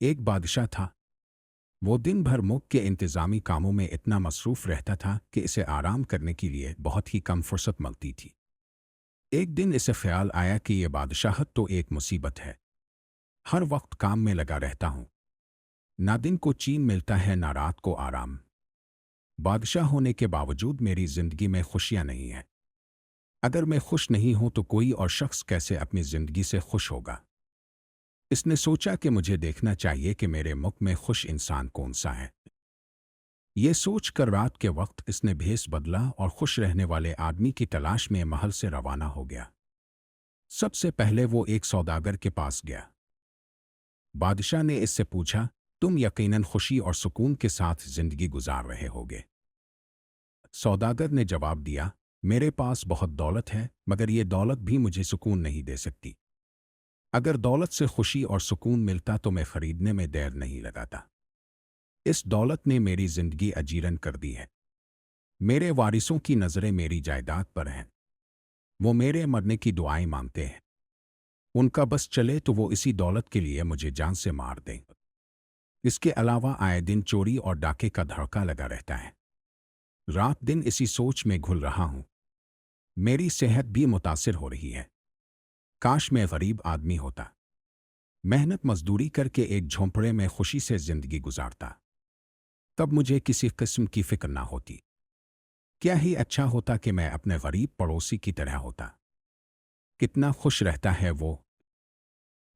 ایک بادشاہ تھا۔ وہ دن بھر ملک کے انتظامی کاموں میں اتنا مصروف رہتا تھا کہ اسے آرام کرنے کے لیے بہت ہی کم فرصت ملتی تھی۔ ایک دن اسے خیال آیا کہ یہ بادشاہت تو ایک مصیبت ہے۔ ہر وقت کام میں لگا رہتا ہوں، نہ دن کو چین ملتا ہے نہ رات کو آرام۔ بادشاہ ہونے کے باوجود میری زندگی میں خوشیاں نہیں ہیں۔ اگر میں خوش نہیں ہوں تو کوئی اور شخص کیسے اپنی زندگی سے خوش ہوگا؟ اس نے سوچا کہ مجھے دیکھنا چاہیے کہ میرے ملک میں خوش انسان کون سا ہے۔ یہ سوچ کر رات کے وقت اس نے بھیس بدلا اور خوش رہنے والے آدمی کی تلاش میں محل سے روانہ ہو گیا۔ سب سے پہلے وہ ایک سوداگر کے پاس گیا۔ بادشاہ نے اس سے پوچھا، تم یقیناً خوشی اور سکون کے ساتھ زندگی گزار رہے ہوگے؟ سوداگر نے جواب دیا، میرے پاس بہت دولت ہے، مگر یہ دولت بھی مجھے سکون نہیں دے سکتی۔ اگر دولت سے خوشی اور سکون ملتا تو میں خریدنے میں دیر نہیں لگاتا۔ اس دولت نے میری زندگی اجیرن کر دی ہے۔ میرے وارثوں کی نظریں میری جائیداد پر ہیں۔ وہ میرے مرنے کی دعائیں مانگتے ہیں۔ ان کا بس چلے تو وہ اسی دولت کے لیے مجھے جان سے مار دیں۔ اس کے علاوہ آئے دن چوری اور ڈاکے کا دھڑکا لگا رہتا ہے۔ رات دن اسی سوچ میں گھل رہا ہوں۔ میری صحت بھی متاثر ہو رہی ہے۔ کاش میں غریب آدمی ہوتا، محنت مزدوری کر کے ایک جھونپڑے میں خوشی سے زندگی گزارتا، تب مجھے کسی قسم کی فکر نہ ہوتی۔ کیا ہی اچھا ہوتا کہ میں اپنے غریب پڑوسی کی طرح ہوتا۔ کتنا خوش رہتا ہے وہ۔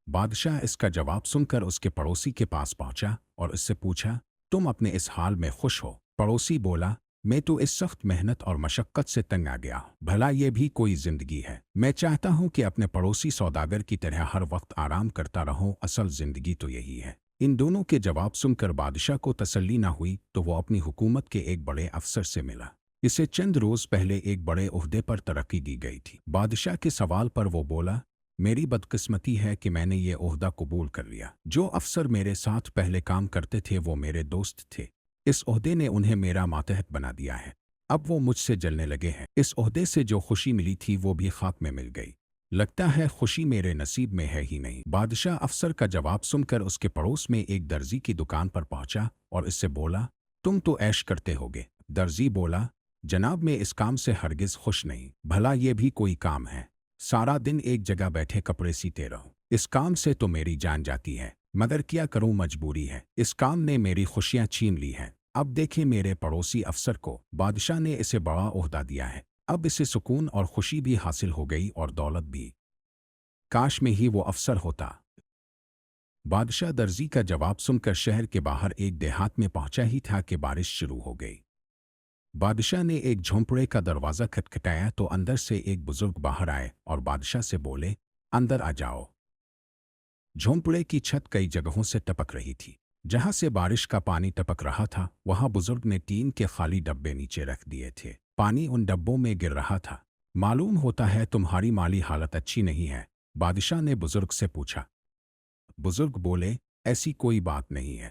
بادشاہ اس کا جواب سن کر اس کے پڑوسی کے پاس پہنچا اور اس سے پوچھا، تم اپنے اس حال میں خوش ہو؟ پڑوسی بولا، میں تو اس سخت محنت اور مشقت سے تنگ آ گیا ہوں۔ بھلا یہ بھی کوئی زندگی ہے؟ میں چاہتا ہوں کہ اپنے پڑوسی سوداگر کی طرح ہر وقت آرام کرتا رہوں، اصل زندگی تو یہی ہے۔ ان دونوں کے جواب سن کر بادشاہ کو تسلی نہ ہوئی تو وہ اپنی حکومت کے ایک بڑے افسر سے ملا۔ اسے چند روز پہلے ایک بڑے عہدے پر ترقی دی گئی تھی۔ بادشاہ کے سوال پر وہ بولا، میری بدقسمتی ہے کہ میں نے یہ عہدہ قبول کر لیا۔ جو افسر میرے ساتھ پہلے کام کرتے تھے وہ میرے دوست تھے۔ اس عہدے نے انہیں میرا ماتحت بنا دیا ہے۔ اب وہ مجھ سے جلنے لگے ہیں۔ اس عہدے سے جو خوشی ملی تھی وہ بھی خاک میں مل گئی۔ لگتا ہے خوشی میرے نصیب میں ہے ہی نہیں۔ بادشاہ افسر کا جواب سن کر اس کے پڑوس میں ایک درزی کی دکان پر پہنچا اور اس سے بولا، تم تو عیش کرتے ہوگے۔ درزی بولا، جناب میں اس کام سے ہرگز خوش نہیں۔ بھلا یہ بھی کوئی کام ہے؟ سارا دن ایک جگہ بیٹھے کپڑے سیتے رہوں۔ اس کام سے تو میری جان جاتی ہے، مگر کیا کروں، مجبوری ہے۔ اس کام نے میری خوشیاں چھین لی ہیں۔ اب دیکھیں میرے پڑوسی افسر کو، بادشاہ نے اسے بڑا عہدہ دیا ہے۔ اب اسے سکون اور خوشی بھی حاصل ہو گئی اور دولت بھی۔ کاش میں ہی وہ افسر ہوتا۔ بادشاہ درزی کا جواب سن کر شہر کے باہر ایک دیہات میں پہنچا ہی تھا کہ بارش شروع ہو گئی۔ بادشاہ نے ایک جھونپڑے کا دروازہ کھٹکھٹایا تو اندر سے ایک بزرگ باہر آئے اور بادشاہ سے بولے، اندر آ جاؤ۔ جھونپڑے کی چھت کئی جگہوں سے ٹپک رہی تھی۔ جہاں سے بارش کا پانی ٹپک رہا تھا وہاں بزرگ نے ٹین کے خالی ڈبے نیچے رکھ دیے تھے۔ پانی ان ڈبوں میں گر رہا تھا۔ معلوم ہوتا ہے تمہاری مالی حالت اچھی نہیں ہے، بادشاہ نے بزرگ سے پوچھا۔ بزرگ بولے، ایسی کوئی بات نہیں ہے،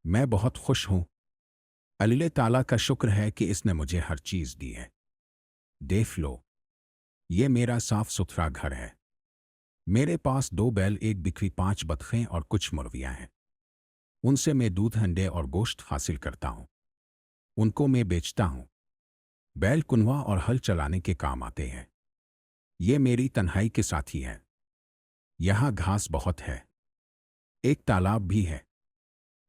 میں بہت خوش ہوں۔ اللہ تعالیٰ کا شکر ہے کہ اس نے مجھے ہر چیز دی ہے۔ دیکھ لو، یہ میرا صاف ستھرا گھر ہے۔ میرے پاس 2 بیل، 1 بکری، 5 بطخیں اور کچھ مرغیاں ہیں۔ ان سے میں دودھ، انڈے اور گوشت حاصل کرتا ہوں۔ ان کو میں بیچتا ہوں۔ بیل کنواں اور ہل چلانے کے کام آتے ہیں۔ یہ میری تنہائی کے ساتھی ہے۔ یہاں گھاس بہت ہے۔ ایک تالاب بھی ہے۔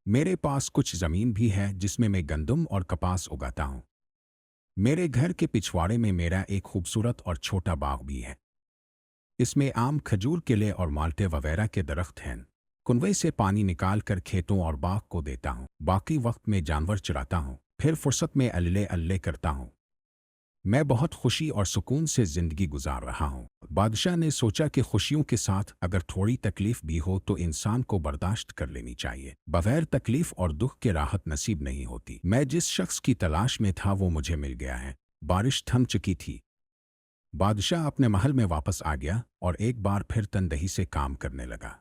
میرے پاس کچھ زمین بھی ہے جس میں میں گندم اور کپاس اگاتا ہوں۔ میرے گھر کے پچھواڑے میں میرا ایک خوبصورت اور چھوٹا باغ بھی ہے۔ اس میں آم، کھجور، کیلے اور مالٹے وغیرہ کے درخت ہیں۔ کنویں سے پانی نکال کر کھیتوں اور باغ کو دیتا ہوں۔ باقی وقت میں جانور چراتا ہوں، پھر فرصت میں اللہ کرتا ہوں۔ میں بہت خوشی اور سکون سے زندگی گزار رہا ہوں۔ بادشاہ نے سوچا کہ خوشیوں کے ساتھ اگر تھوڑی تکلیف بھی ہو تو انسان کو برداشت کر لینی چاہیے۔ بغیر تکلیف اور دکھ کے راحت نصیب نہیں ہوتی۔ میں جس شخص کی تلاش میں تھا وہ مجھے مل گیا ہے۔ بارش تھم چکی تھی۔ بادشاہ اپنے محل میں واپس آ گیا اور ایک بار پھر تندہی سے کام کرنے لگا۔